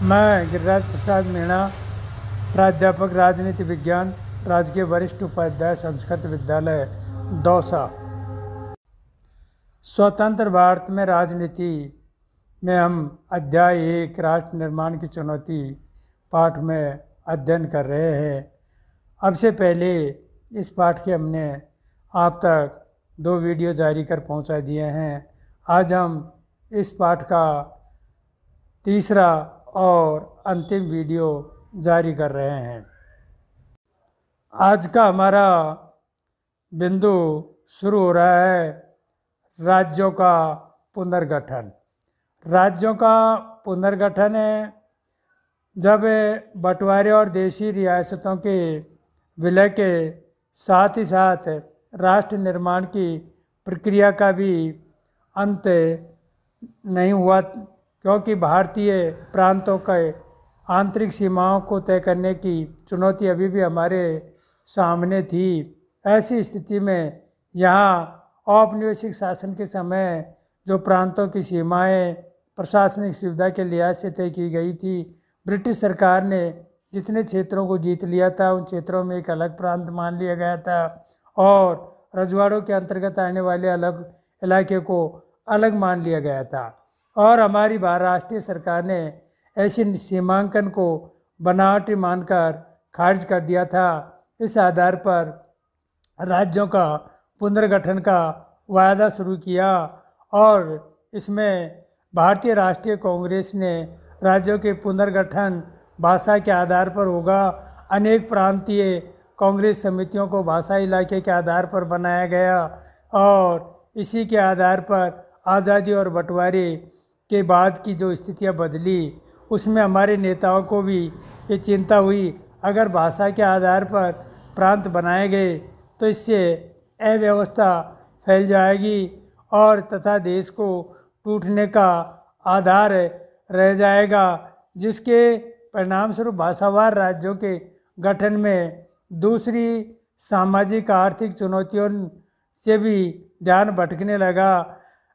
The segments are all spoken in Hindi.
मैं गिरिराज प्रसाद मीणा, प्राध्यापक राजनीति विज्ञान, राजकीय वरिष्ठ उपाध्याय संस्कृत विद्यालय दौसा। स्वतंत्र भारत में राजनीति में हम अध्याय 1 राष्ट्र निर्माण की चुनौती पाठ में अध्ययन कर रहे हैं। अब से पहले इस पाठ के हमने आप तक 2 वीडियो जारी कर पहुंचा दिए हैं। आज हम इस पाठ का तीसरा और अंतिम वीडियो जारी कर रहे हैं। आज का हमारा बिंदु शुरू हो रहा है राज्यों का पुनर्गठन। राज्यों का पुनर्गठन है जब बंटवारे और देशी रियासतों के विलय के साथ ही साथ राष्ट्र निर्माण की प्रक्रिया का भी अंत नहीं हुआ, क्योंकि भारतीय प्रांतों के आंतरिक सीमाओं को तय करने की चुनौती अभी भी हमारे सामने थी। ऐसी स्थिति में यहाँ औपनिवेशिक शासन के समय जो प्रांतों की सीमाएं प्रशासनिक सुविधा के लिहाज से तय की गई थी, ब्रिटिश सरकार ने जितने क्षेत्रों को जीत लिया था उन क्षेत्रों में एक अलग प्रांत मान लिया गया था और रजवाड़ों के अंतर्गत आने वाले अलग इलाके को अलग मान लिया गया था। और हमारी राष्ट्रीय सरकार ने ऐसे सीमांकन को बनावटी मानकर खारिज कर दिया था। इस आधार पर राज्यों का पुनर्गठन का वायदा शुरू किया और इसमें भारतीय राष्ट्रीय कांग्रेस ने राज्यों के पुनर्गठन भाषा के आधार पर होगा। अनेक प्रांतीय कांग्रेस समितियों को भाषा इलाके के आधार पर बनाया गया और इसी के आधार पर आज़ादी और बंटवारे के बाद की जो स्थितियां बदली उसमें हमारे नेताओं को भी ये चिंता हुई, अगर भाषा के आधार पर प्रांत बनाए गए तो इससे अव्यवस्था फैल जाएगी और तथा देश को टूटने का आधार रह जाएगा, जिसके परिणामस्वरूप भाषावार राज्यों के गठन में दूसरी सामाजिक आर्थिक चुनौतियों से भी ध्यान भटकने लगा।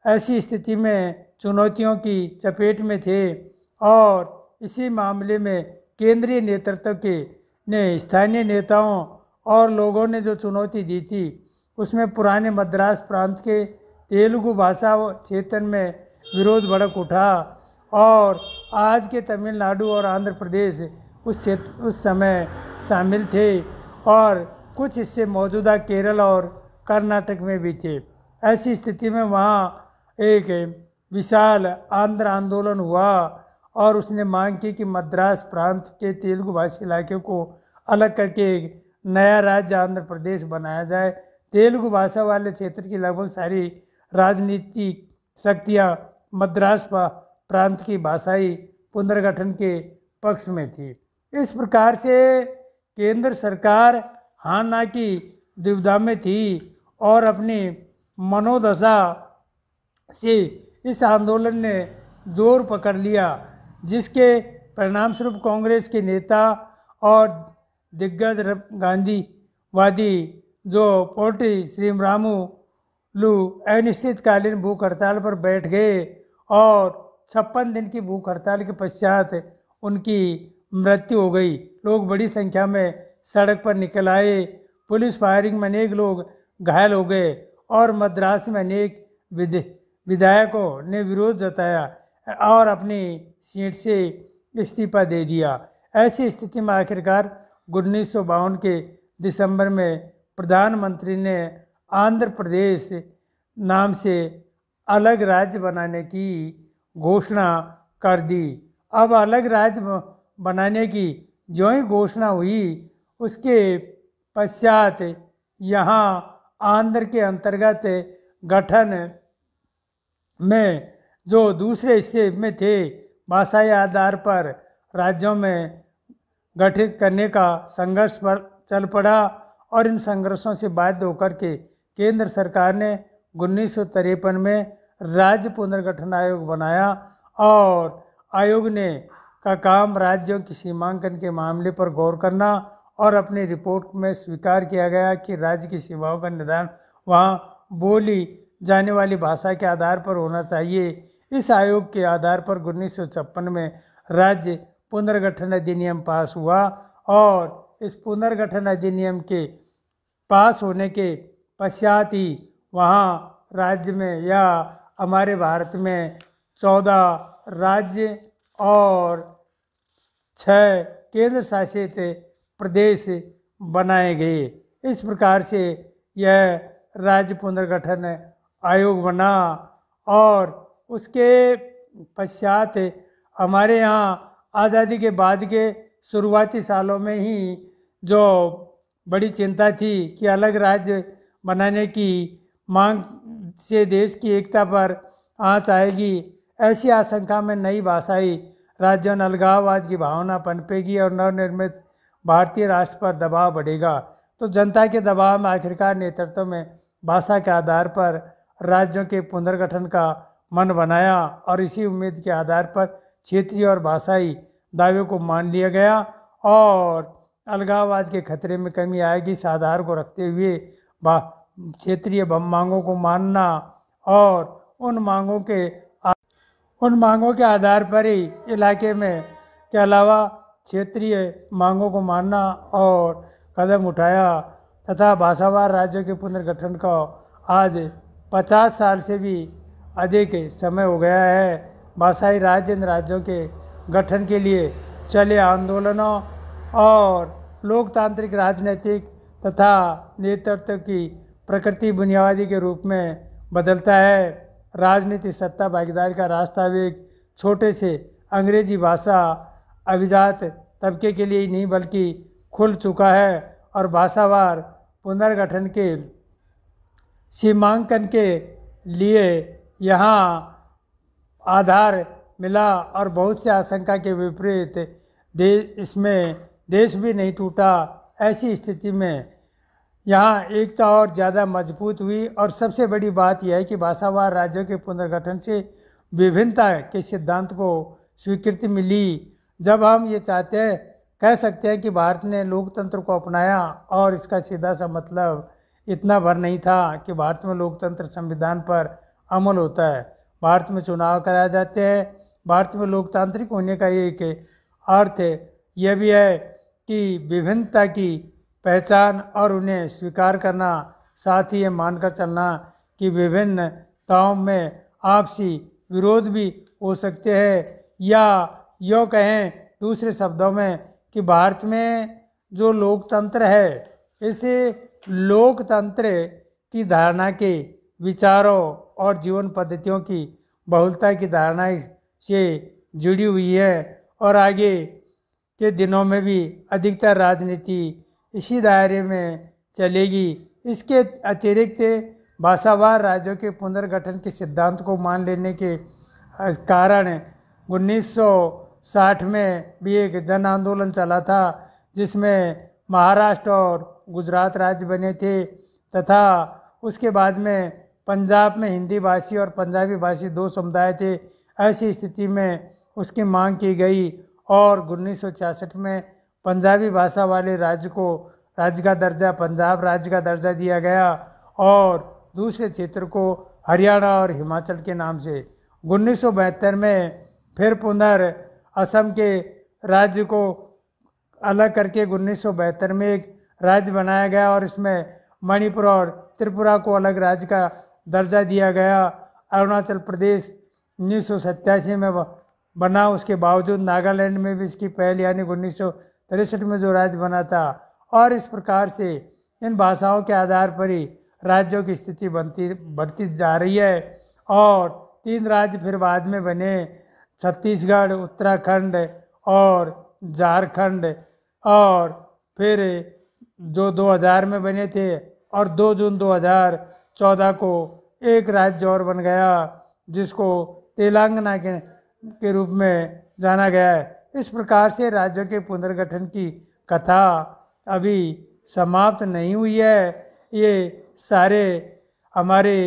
ऐसी स्थिति में चुनौतियों की चपेट में थे और इसी मामले में केंद्रीय नेतृत्व के ने स्थानीय नेताओं और लोगों ने जो चुनौती दी थी उसमें पुराने मद्रास प्रांत के तेलुगु भाषा क्षेत्र में विरोध भड़क उठा और आज के तमिलनाडु और आंध्र प्रदेश उस समय शामिल थे और कुछ हिस्से मौजूदा केरल और कर्नाटक में भी थे। ऐसी स्थिति में वहाँ एक विशाल आंध्र आंदोलन हुआ और उसने मांग की कि मद्रास प्रांत के तेलुगु भाषी इलाके को अलग करके एक नया राज्य आंध्र प्रदेश बनाया जाए। तेलुगु भाषा वाले क्षेत्र की लगभग सारी राजनीतिक शक्तियाँ मद्रास प्रांत की भाषाई पुनर्गठन के पक्ष में थी। इस प्रकार से केंद्र सरकार हाँ ना की दुविधा में थी और अपनी मनोदशा से इस आंदोलन ने जोर पकड़ लिया, जिसके परिणामस्वरूप कांग्रेस के नेता और दिग्गज गांधीवादी जो पोटी श्रीरामुलु अनिश्चितकालीन भूख हड़ताल पर बैठ गए और 56 दिन की भूख हड़ताल के पश्चात उनकी मृत्यु हो गई। लोग बड़ी संख्या में सड़क पर निकल आए। पुलिस फायरिंग में अनेक लोग घायल हो गए और मद्रास में अनेक विधायकों ने विरोध जताया और अपनी सीट से इस्तीफा दे दिया। ऐसी स्थिति में आखिरकार 1952 के दिसंबर में प्रधानमंत्री ने आंध्र प्रदेश नाम से अलग राज्य बनाने की घोषणा कर दी। अब अलग राज्य बनाने की जो ही घोषणा हुई उसके पश्चात यहाँ आंध्र के अंतर्गत गठन में जो दूसरे हिस्से में थे भाषाई आधार पर राज्यों में गठित करने का संघर्ष पर चल पड़ा और इन संघर्षों से बाध्य होकर के केंद्र सरकार ने 1953 में राज्य पुनर्गठन आयोग बनाया और आयोग ने का काम राज्यों की सीमांकन के मामले पर गौर करना और अपनी रिपोर्ट में स्वीकार किया गया कि राज्य की सीमाओं का निर्धारण वहाँ बोली जाने वाली भाषा के आधार पर होना चाहिए। इस आयोग के आधार पर 1956 में राज्य पुनर्गठन अधिनियम पास हुआ और इस पुनर्गठन अधिनियम के पास होने के पश्चात ही वहाँ राज्य में या हमारे भारत में 14 राज्य और 6 केंद्र शासित प्रदेश बनाए गए। इस प्रकार से यह राज्य पुनर्गठन आयोग बना और उसके पश्चात हमारे यहाँ आज़ादी के बाद के शुरुआती सालों में ही जो बड़ी चिंता थी कि अलग राज्य बनाने की मांग से देश की एकता पर आंच आएगी, ऐसी आशंका में नई भाषाई राज्यों में अलगाववाद की भावना पनपेगी और नवनिर्मित भारतीय राष्ट्र पर दबाव बढ़ेगा। तो जनता के दबाव में आखिरकार नेतृत्व में भाषा के आधार पर राज्यों के पुनर्गठन का मन बनाया और इसी उम्मीद के आधार पर क्षेत्रीय और भाषाई दावे को मान लिया गया और अलगाववाद के खतरे में कमी आएगी इस आधार को रखते हुए क्षेत्रीय मांगों को मानना और उन मांगों के आधार पर ही इलाके में के अलावा क्षेत्रीय मांगों को मानना और कदम उठाया तथा भाषावार राज्यों के पुनर्गठन का आज 50 साल से भी अधिक समय हो गया है। भाषाई राज्य इन राज्यों के गठन के लिए चले आंदोलनों और लोकतांत्रिक राजनीतिक तथा नेतृत्व की प्रकृति बुनियादी के रूप में बदलता है। राजनीतिक सत्ता भागीदारी का रास्ता भी एक छोटे से अंग्रेजी भाषा अभिजात तबके के लिए ही नहीं बल्कि खुल चुका है और भाषावार पुनर्गठन के सीमांकन के लिए यहाँ आधार मिला और बहुत से आशंका के विपरीत इसमें देश भी नहीं टूटा। ऐसी स्थिति में यहाँ एकता और ज़्यादा मजबूत हुई और सबसे बड़ी बात यह है कि भाषावार राज्यों के पुनर्गठन से विभिन्नता के सिद्धांत को स्वीकृति मिली। जब हम ये चाहते हैं कह सकते हैं कि भारत ने लोकतंत्र को अपनाया और इसका सीधा सा मतलब इतना भर नहीं था कि भारत में लोकतंत्र संविधान पर अमल होता है। भारत में चुनाव कराए जाते हैं। भारत में लोकतांत्रिक होने का एक अर्थ यह भी है कि विभिन्नता की पहचान और उन्हें स्वीकार करना, साथ ही ये मानकर चलना कि विभिन्नताओं में आपसी विरोध भी हो सकते हैं या यूँ कहें दूसरे शब्दों में कि भारत में जो लोकतंत्र है इस लोकतंत्र की धारणा के विचारों और जीवन पद्धतियों की बहुलता की धारणा से जुड़ी हुई है और आगे के दिनों में भी अधिकतर राजनीति इसी दायरे में चलेगी। इसके अतिरिक्त भाषावार राज्यों के पुनर्गठन के सिद्धांत को मान लेने के कारण 1960 में भी एक जन आंदोलन चला था जिसमें महाराष्ट्र और गुजरात राज्य बने थे तथा उसके बाद में पंजाब में हिंदी भाषी और पंजाबी भाषी 2 समुदाय थे। ऐसी स्थिति में उसकी मांग की गई और 1966 में पंजाबी भाषा वाले राज्य को राज्य का दर्जा पंजाब राज्य का दर्जा दिया गया और दूसरे क्षेत्र को हरियाणा और हिमाचल के नाम से। 1972 में फिर असम के राज्य को अलग करके 1972 में एक राज्य बनाया गया और इसमें मणिपुर और त्रिपुरा को अलग राज्य का दर्जा दिया गया। अरुणाचल प्रदेश 1987 में बना, उसके बावजूद नागालैंड में भी इसकी पहल यानी 1963 में जो राज्य बना था। और इस प्रकार से इन भाषाओं के आधार पर ही राज्यों की स्थिति बढ़ती जा रही है और 3 राज्य फिर बाद में बने, छत्तीसगढ़, उत्तराखंड और झारखंड, और फिर जो 2000 में बने थे और 2 जून 2014 को एक राज्य और बन गया जिसको तेलंगाना के रूप में जाना गया है। इस प्रकार से राज्यों के पुनर्गठन की कथा अभी समाप्त नहीं हुई है। ये सारे हमारे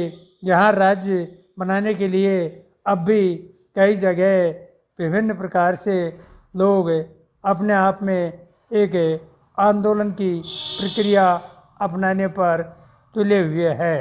यहाँ राज्य बनाने के लिए अब भी कई जगह विभिन्न प्रकार से लोग अपने आप में एक आंदोलन की प्रक्रिया अपनाने पर तुले हुए हैं।